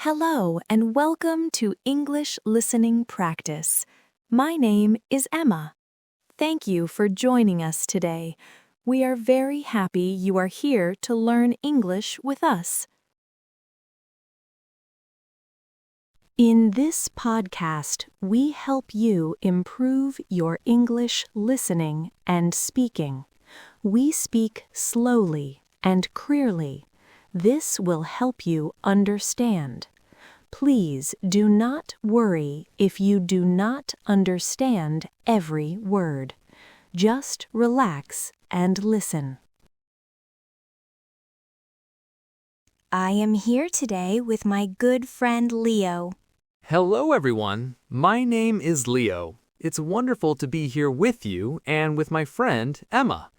Hello and welcome to English Listening Practice. My name is Emma. Thank you for joining us today. We are very happy you are here to learn English with us. In this podcast, we help you improve your English listening and speaking. We speak slowly and clearly. This will help you understand. Please do not worry if you do not understand every word. Just relax and listen. I am here today with my good friend Leo. Hello, everyone. My name is Leo. It's wonderful to be here with you and with my friend, Emma.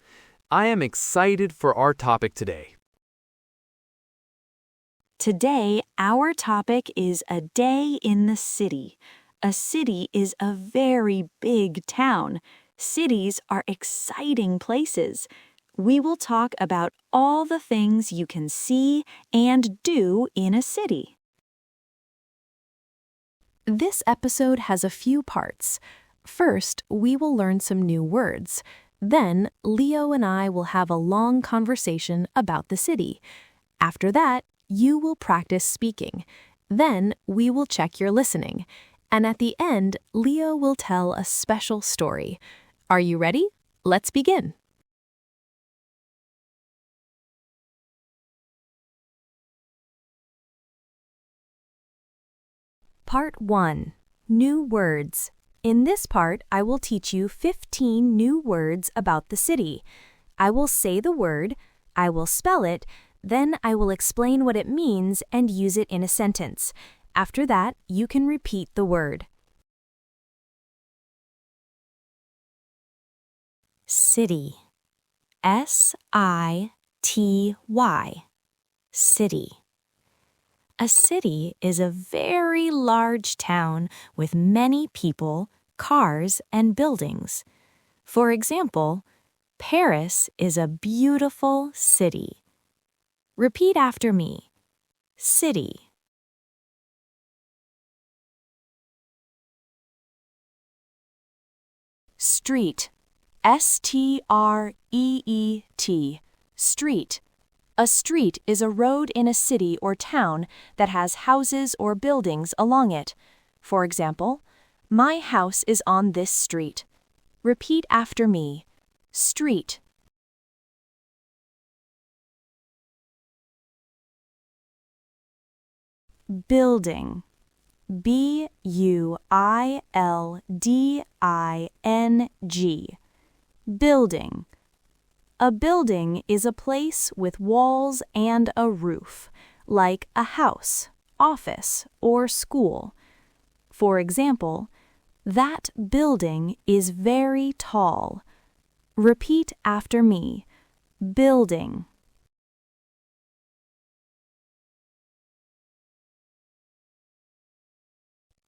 I am excited for our topic today. Today, our topic is a day in the city. A city is a very big town. Cities are exciting places. We will talk about all the things you can see and do in a city. This episode has a few parts. First, we will learn some new words. Then, Leo and I will have a long conversation about the city. After that, you will practice speaking. Then, we will check your listening. And at the end, Leo will tell a special story. Are you ready? Let's begin. Part 1. New words. In this part, I will teach you 15 new words about the city. I will say the word, I will spell it, then I will explain what it means and use it in a sentence. After that, you can repeat the word. City. S-I-T-Y. City. A city is a very large town with many people, cars, and buildings. For example, Paris is a beautiful city. Repeat after me. City. Street. S-T-R-E-E-T. Street. A street is a road in a city or town that has houses or buildings along it. For example, my house is on this street. Repeat after me. Street. Building. B-U-I-L-D-I-N-G. Building. A building is a place with walls and a roof, like a house, office, or school. For example, that building is very tall. Repeat after me. Building.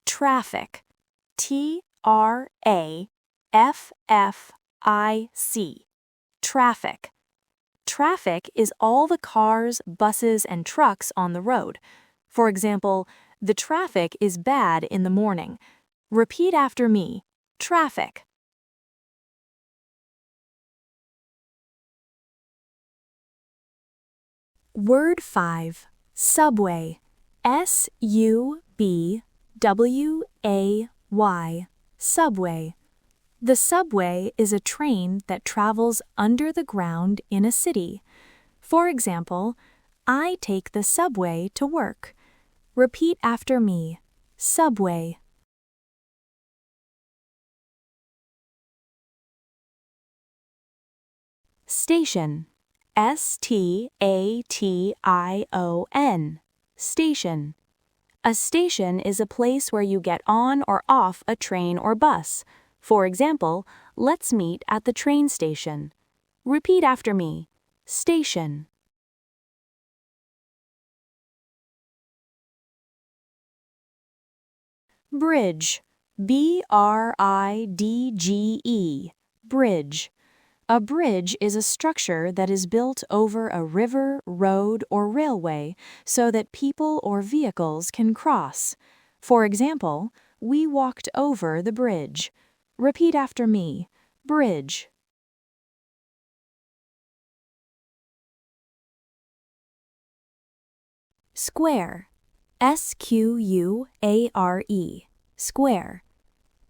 Traffic. T-R-A-F-F-I-C. Traffic. Traffic is all the cars, buses, and trucks on the road. For example, the traffic is bad in the morning. Repeat after me. Traffic. Word 5. Subway. S-U-B-W-A-Y. Subway. The subway is a train that travels under the ground in a city. For example, I take the subway to work. Repeat after me. Subway. Station. S-T-A-T-I-O-N. Station. A station is a place where you get on or off a train or bus. For example, let's meet at the train station. Repeat after me. Station. Bridge. B-R-I-D-G-E. Bridge. A bridge is a structure that is built over a river, road, or railway so that people or vehicles can cross. For example, we walked over the bridge. Repeat after me. Bridge. Square. S-Q-U-A-R-E. Square.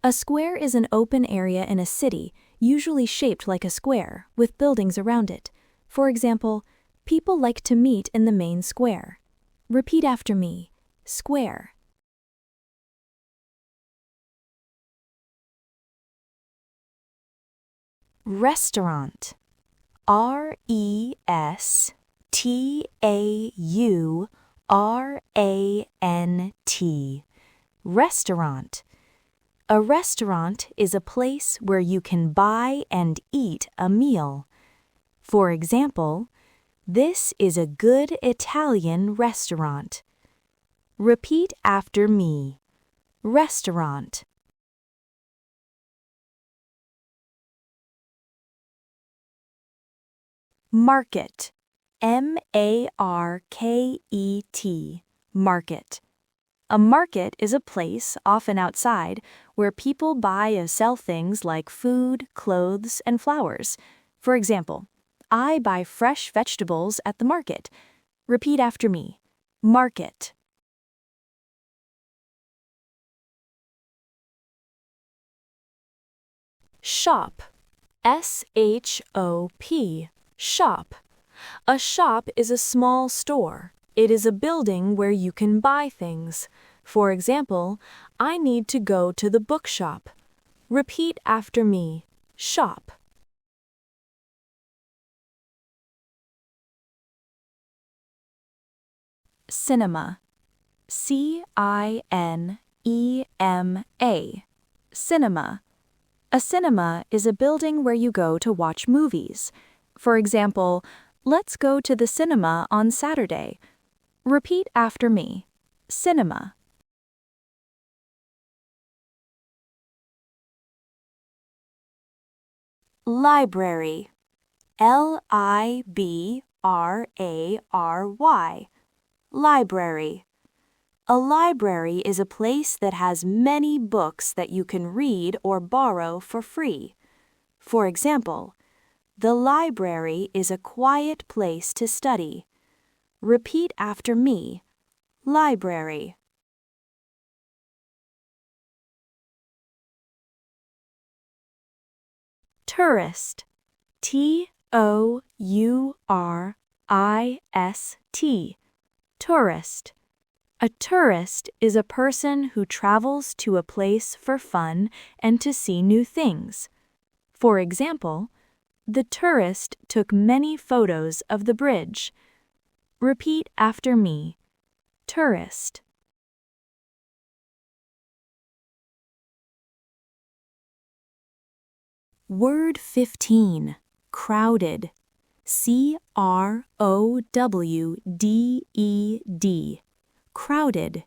A square is an open area in a city, usually shaped like a square, with buildings around it. For example, people like to meet in the main square. Repeat after me. Square. Restaurant. R-E-S-T-A-U-R-A-N-T. Restaurant. A restaurant is a place where you can buy and eat a meal. For example, this is a good Italian restaurant. Repeat after me. Restaurant. Market. M-A-R-K-E-T. Market. A market is a place, often outside, where people buy and sell things like food, clothes, and flowers. For example, I buy fresh vegetables at the market. Repeat after me. Market. Shop. S-H-O-P. Shop. A shop is a small store. It is a building where you can buy things. For example, I need to go to the bookshop. Repeat after me. Shop. Cinema. C-I-N-E-M-A. Cinema. A cinema is a building where you go to watch movies. For example, let's go to the cinema on Saturday. Repeat after me. Cinema. Library. L-I-B-R-A-R-Y. Library. A library is a place that has many books that you can read or borrow for free. For example, the library is a quiet place to study. Repeat after me. Library. Tourist. T-O-U-R-I-S-T. Tourist. A tourist is a person who travels to a place for fun and to see new things. For example, the tourist took many photos of the bridge. Repeat after me. Tourist. Word 15. Crowded. C-R-O-W-D-E-D. Crowded.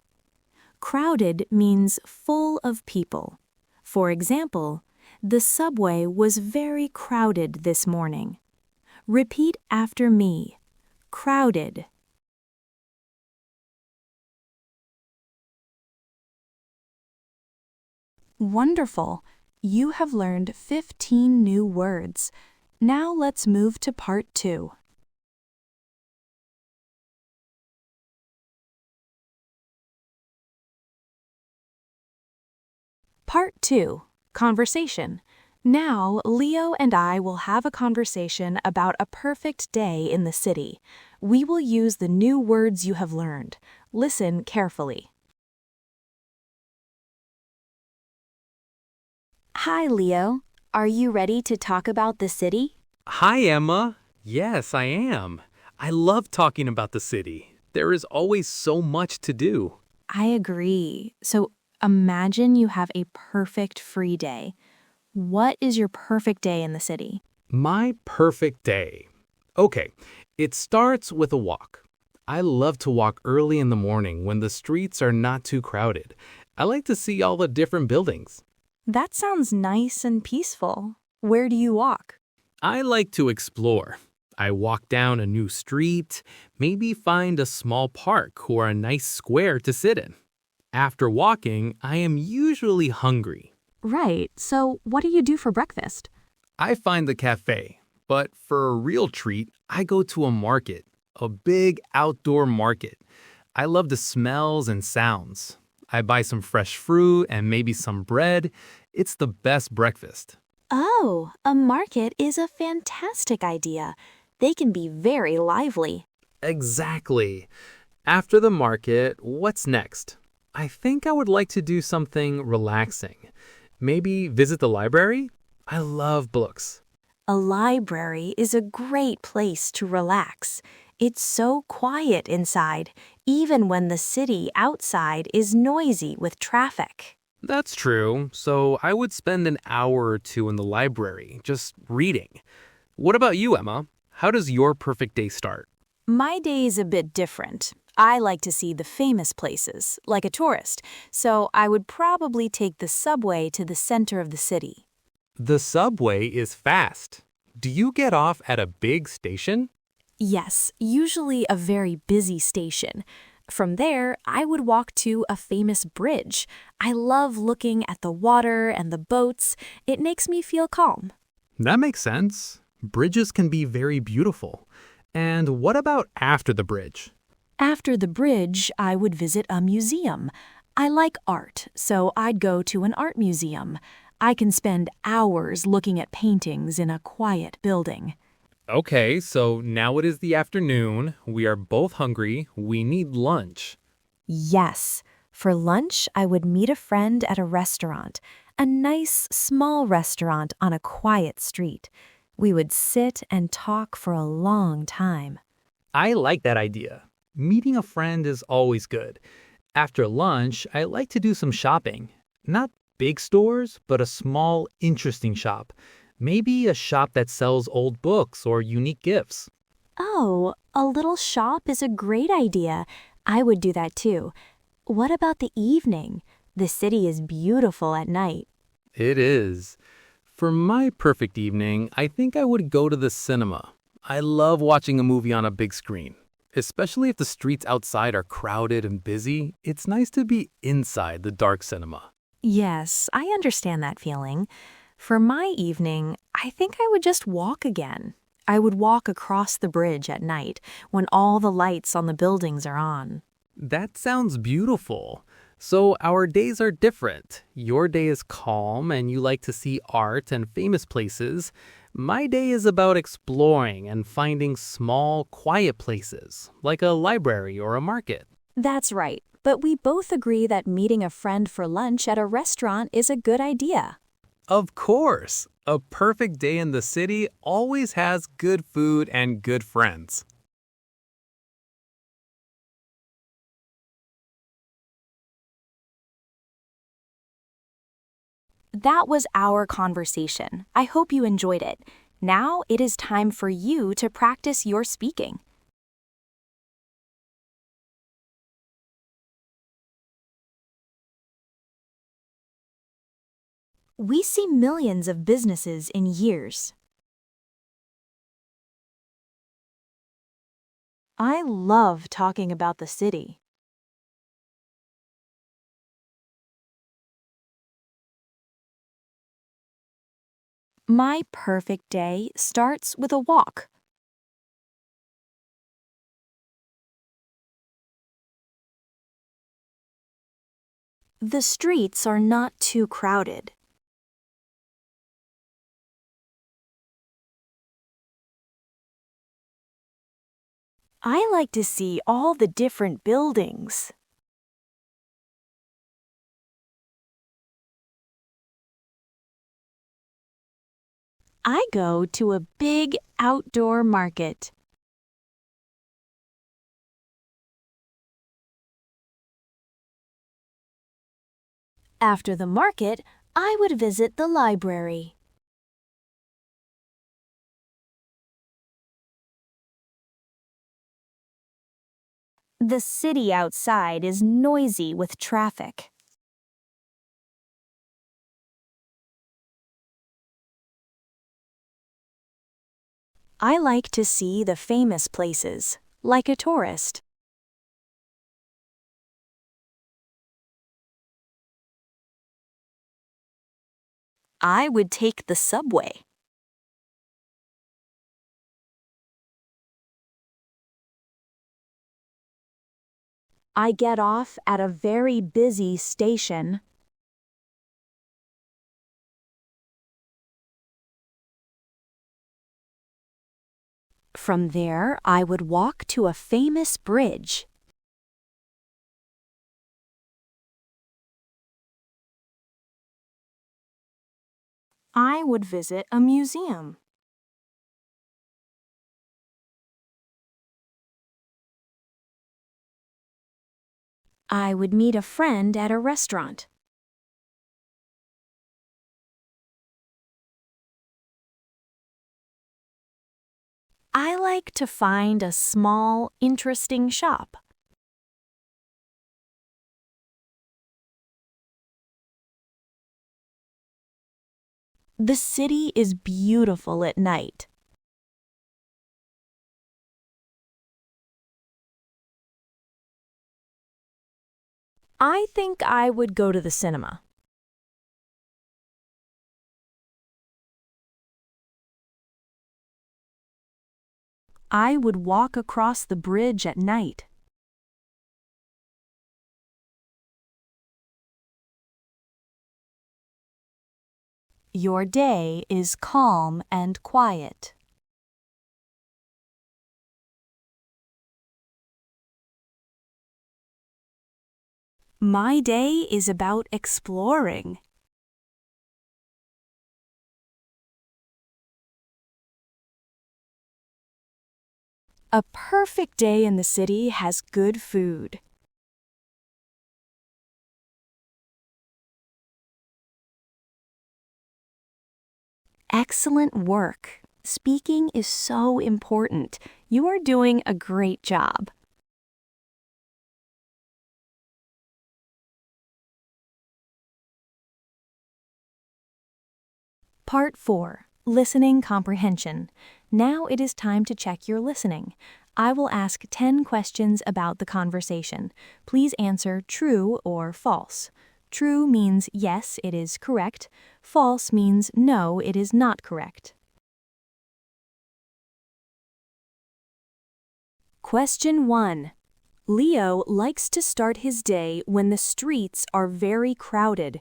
Crowded means full of people. For example, the subway was very crowded this morning. Repeat after me. Crowded. Wonderful! You have learned 15 new words. Now let's move to part 2. Part 2. Conversation. Now, Leo and I will have a conversation about a perfect day in the city. We will use the new words you have learned. Listen carefully. Hi, Leo. Are you ready to talk about the city? Hi, Emma. Yes, I am. I love talking about the city. There is always so much to do. I agree. So imagine you have a perfect free day. What is your perfect day in the city? My perfect day. Okay, it starts with a walk. I love to walk early in the morning when the streets are not too crowded. I like to see all the different buildings. That sounds nice and peaceful. Where do you walk? I like to explore. I walk down a new street, maybe find a small park or a nice square to sit in. After walking, I am usually hungry. Right, so what do you do for breakfast? I find the cafe, but for a real treat, I go to a market, a big outdoor market. I love the smells and sounds. I buy some fresh fruit and maybe some bread. It's the best breakfast. Oh, a market is a fantastic idea. They can be very lively. Exactly. After the market, what's next? I think I would like to do something relaxing. Maybe visit the library? I love books. A library is a great place to relax. It's so quiet inside, even when the city outside is noisy with traffic. That's true, so I would spend an hour or two in the library, just reading. What about you, Emma? How does your perfect day start? My day is a bit different. I like to see the famous places, like a tourist, so I would probably take the subway to the center of the city. The subway is fast. Do you get off at a big station? Yes, usually a very busy station. From there, I would walk to a famous bridge. I love looking at the water and the boats. It makes me feel calm. That makes sense. Bridges can be very beautiful. And what about after the bridge? After the bridge, I would visit a museum. I like art, so I'd go to an art museum. I can spend hours looking at paintings in a quiet building. Okay, so now it is the afternoon. We are both hungry. We need lunch. Yes, for lunch, I would meet a friend at a restaurant, a nice, small restaurant on a quiet street. We would sit and talk for a long time. I like that idea. Meeting a friend is always good. After lunch, I like to do some shopping. Not big stores, but a small, interesting shop. Maybe a shop that sells old books or unique gifts. Oh, a little shop is a great idea. I would do that too. What about the evening? The city is beautiful at night. It is. For my perfect evening, I think I would go to the cinema. I love watching a movie on a big screen. Especially if the streets outside are crowded and busy, it's nice to be inside the dark cinema. Yes, I understand that feeling. For my evening, I think I would just walk again. I would walk across the bridge at night when all the lights on the buildings are on. That sounds beautiful. So our days are different. Your day is calm and you like to see art and famous places. My day is about exploring and finding small, quiet places, like a library or a market. That's right, but we both agree that meeting a friend for lunch at a restaurant is a good idea. Of course! A perfect day in the city always has good food and good friends. That was our conversation. I hope you enjoyed it. Now it is time for you to practice your speaking. We see millions of businesses in years. I love talking about the city. My perfect day starts with a walk. The streets are not too crowded. I like to see all the different buildings. I go to a big outdoor market. After the market, I would visit the library. The city outside is noisy with traffic. I like to see the famous places, like a tourist. I would take the subway. I get off at a very busy station. From there, I would walk to a famous bridge. I would visit a museum. I would meet a friend at a restaurant. I like to find a small, interesting shop. The city is beautiful at night. I think I would go to the cinema. I would walk across the bridge at night. Your day is calm and quiet. My day is about exploring. A perfect day in the city has good food. Excellent work. Speaking is so important. You are doing a great job. Part 4. Listening Comprehension. Now it is time to check your listening. I will ask 10 questions about the conversation. Please answer true or false. True means yes, it is correct. False means no, it is not correct. Question 1. Leo likes to start his day when the streets are very crowded.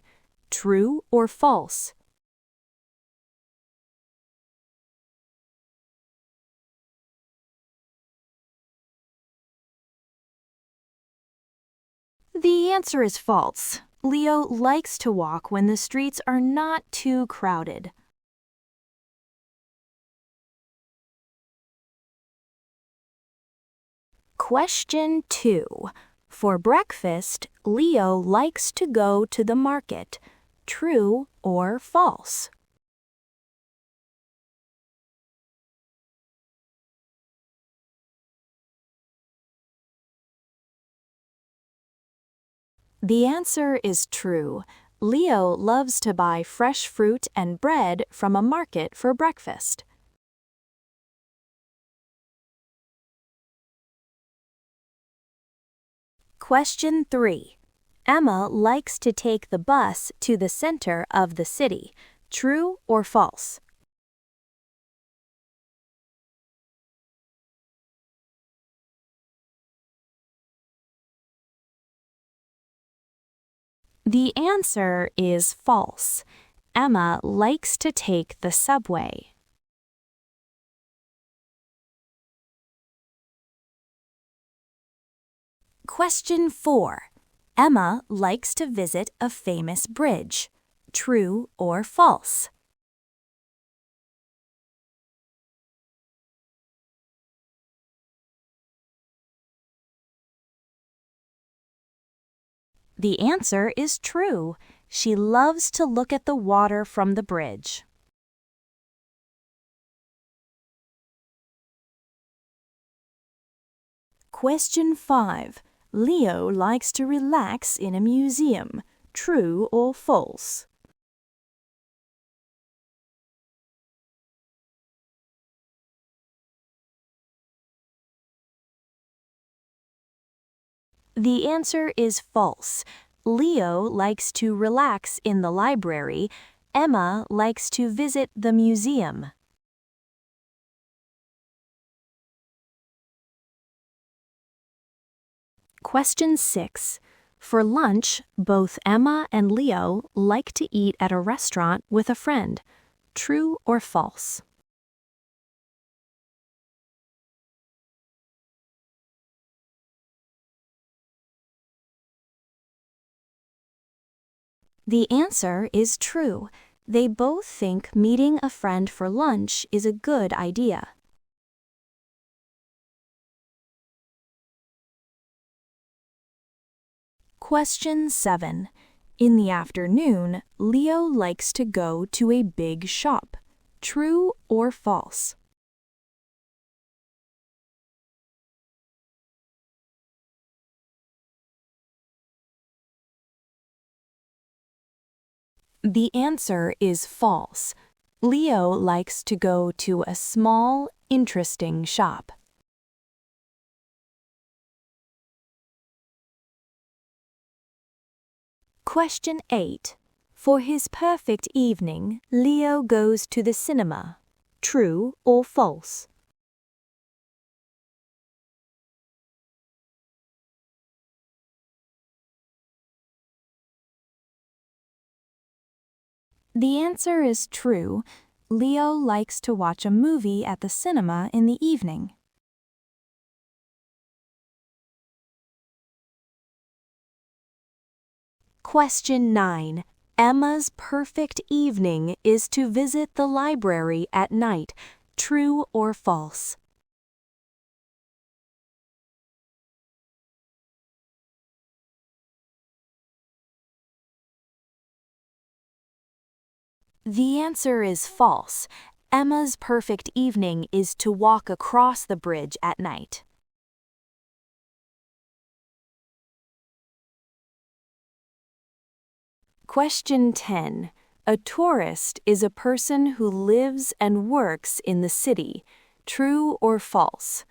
True or false? The answer is false. Leo likes to walk when the streets are not too crowded. Question 2. For breakfast, Leo likes to go to the market. True or false? The answer is true. Leo loves to buy fresh fruit and bread from a market for breakfast. Question 3. Emma likes to take the bus to the center of the city. True or false? The answer is false. Emma likes to take the subway. Question 4. Emma likes to visit a famous bridge. True or false? The answer is true. She loves to look at the water from the bridge. Question 5. Leo likes to relax in a museum. True or false? The answer is false. Leo likes to relax in the library. Emma likes to visit the museum. Question 6. For lunch, both Emma and Leo like to eat at a restaurant with a friend. True or false? The answer is true. They both think meeting a friend for lunch is a good idea. Question 7. In the afternoon, Leo likes to go to a big shop. True or false? The answer is false. Leo likes to go to a small, interesting shop. Question 8. For his perfect evening, Leo goes to the cinema. True or false? The answer is true. Leo likes to watch a movie at the cinema in the evening. Question 9. Emma's perfect evening is to visit the library at night. True or false? The answer is false. Emma's perfect evening is to walk across the bridge at night. Question 10. A tourist is a person who lives and works in the city. True or false?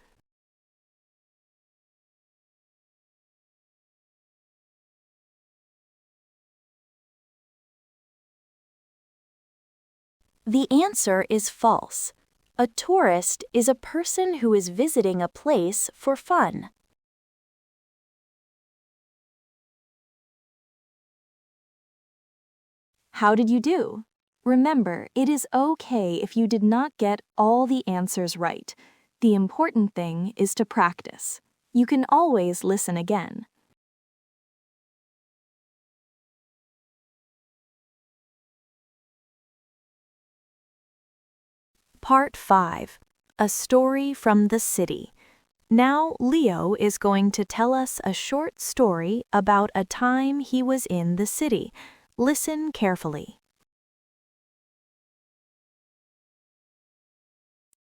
The answer is false. A tourist is a person who is visiting a place for fun. How did you do? Remember, it is okay if you did not get all the answers right. The important thing is to practice. You can always listen again. Part 5. A Story from the City. Now Leo is going to tell us a short story about a time he was in the city. Listen carefully.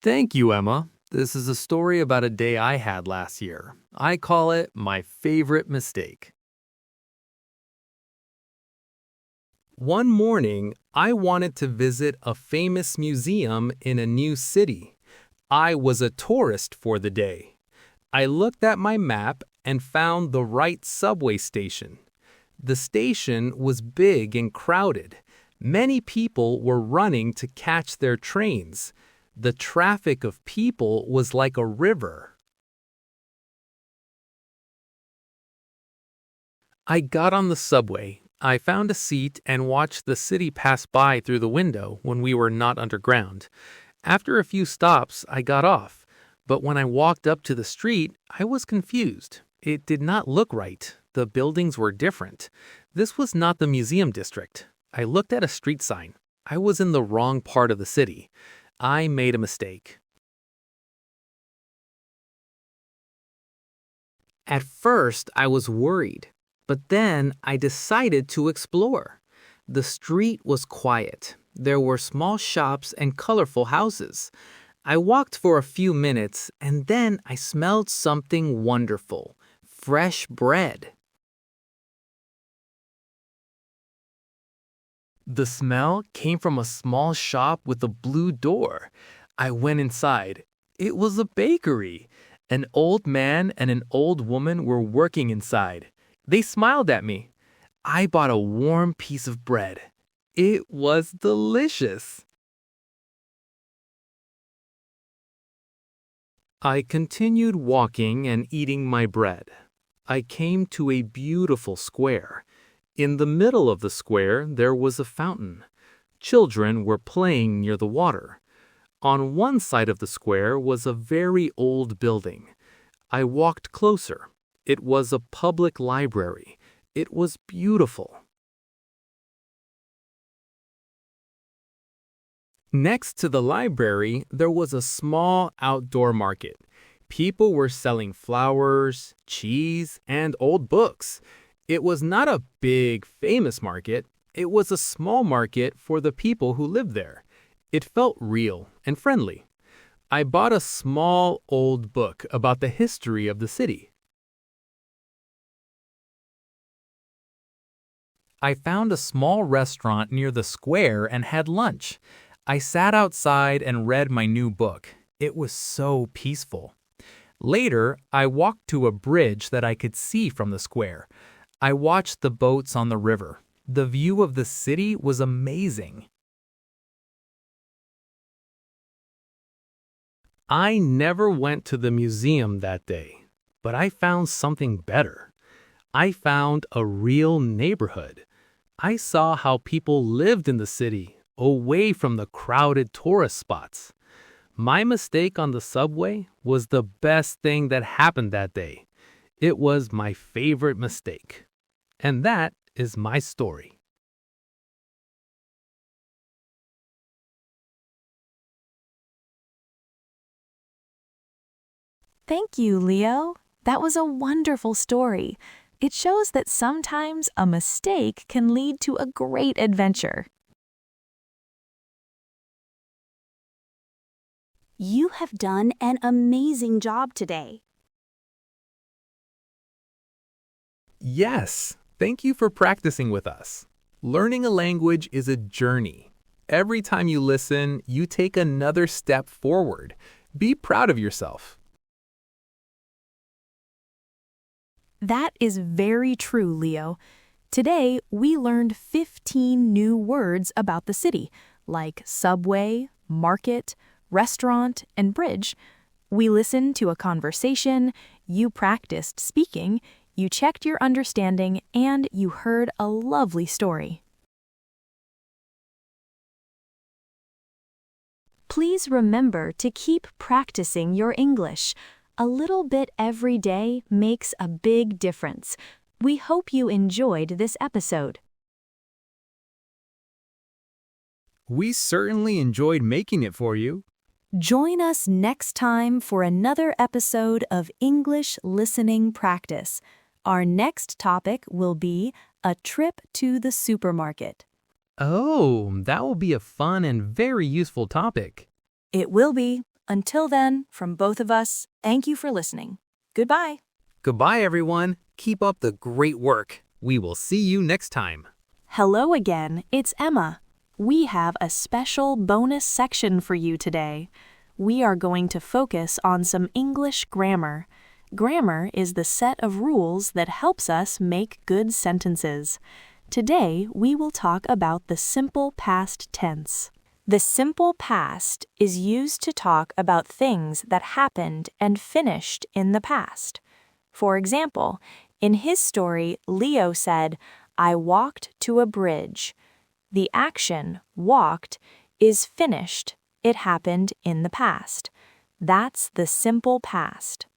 Thank you, Emma. This is a story about a day I had last year. I call it my favorite mistake. One morning, I wanted to visit a famous museum in a new city. I was a tourist for the day. I looked at my map and found the right subway station. The station was big and crowded. Many people were running to catch their trains. The traffic of people was like a river. I got on the subway. I found a seat and watched the city pass by through the window when we were not underground. After a few stops, I got off. But when I walked up to the street, I was confused. It did not look right. The buildings were different. This was not the museum district. I looked at a street sign. I was in the wrong part of the city. I made a mistake. At first, I was worried, but then I decided to explore. The street was quiet. There were small shops and colorful houses. I walked for a few minutes, and then I smelled something wonderful: fresh bread. The smell came from a small shop with a blue door. I went inside. It was a bakery. An old man and an old woman were working inside. They smiled at me. I bought a warm piece of bread. It was delicious. I continued walking and eating my bread. I came to a beautiful square. In the middle of the square, there was a fountain. Children were playing near the water. On one side of the square was a very old building. I walked closer. It was a public library. It was beautiful. Next to the library, there was a small outdoor market. People were selling flowers, cheese, and old books. It was not a big, famous market. It was a small market for the people who lived there. It felt real and friendly. I bought a small old book about the history of the city. I found a small restaurant near the square and had lunch. I sat outside and read my new book. It was so peaceful. Later, I walked to a bridge that I could see from the square. I watched the boats on the river. The view of the city was amazing. I never went to the museum that day, but I found something better. I found a real neighborhood. I saw how people lived in the city, away from the crowded tourist spots. My mistake on the subway was the best thing that happened that day. It was my favorite mistake. And that is my story. Thank you, Leo. That was a wonderful story. It shows that sometimes a mistake can lead to a great adventure. You have done an amazing job today. Yes, thank you for practicing with us. Learning a language is a journey. Every time you listen, you take another step forward. Be proud of yourself. That is very true, Leo. Today, we learned 15 new words about the city, like subway, market, restaurant, and bridge. We listened to a conversation, you practiced speaking, you checked your understanding, and you heard a lovely story. Please remember to keep practicing your English. A little bit every day makes a big difference. We hope you enjoyed this episode. We certainly enjoyed making it for you. Join us next time for another episode of English Listening Practice. Our next topic will be a trip to the supermarket. Oh, that will be a fun and very useful topic. It will be. Until then, from both of us, thank you for listening. Goodbye. Goodbye, everyone. Keep up the great work. We will see you next time. Hello again, it's Emma. We have a special bonus section for you today. We are going to focus on some English grammar. Grammar is the set of rules that helps us make good sentences. Today, we will talk about the simple past tense. The simple past is used to talk about things that happened and finished in the past. For example, in his story, Leo said, "I walked to a bridge." The action, walked, is finished. It happened in the past. That's the simple past.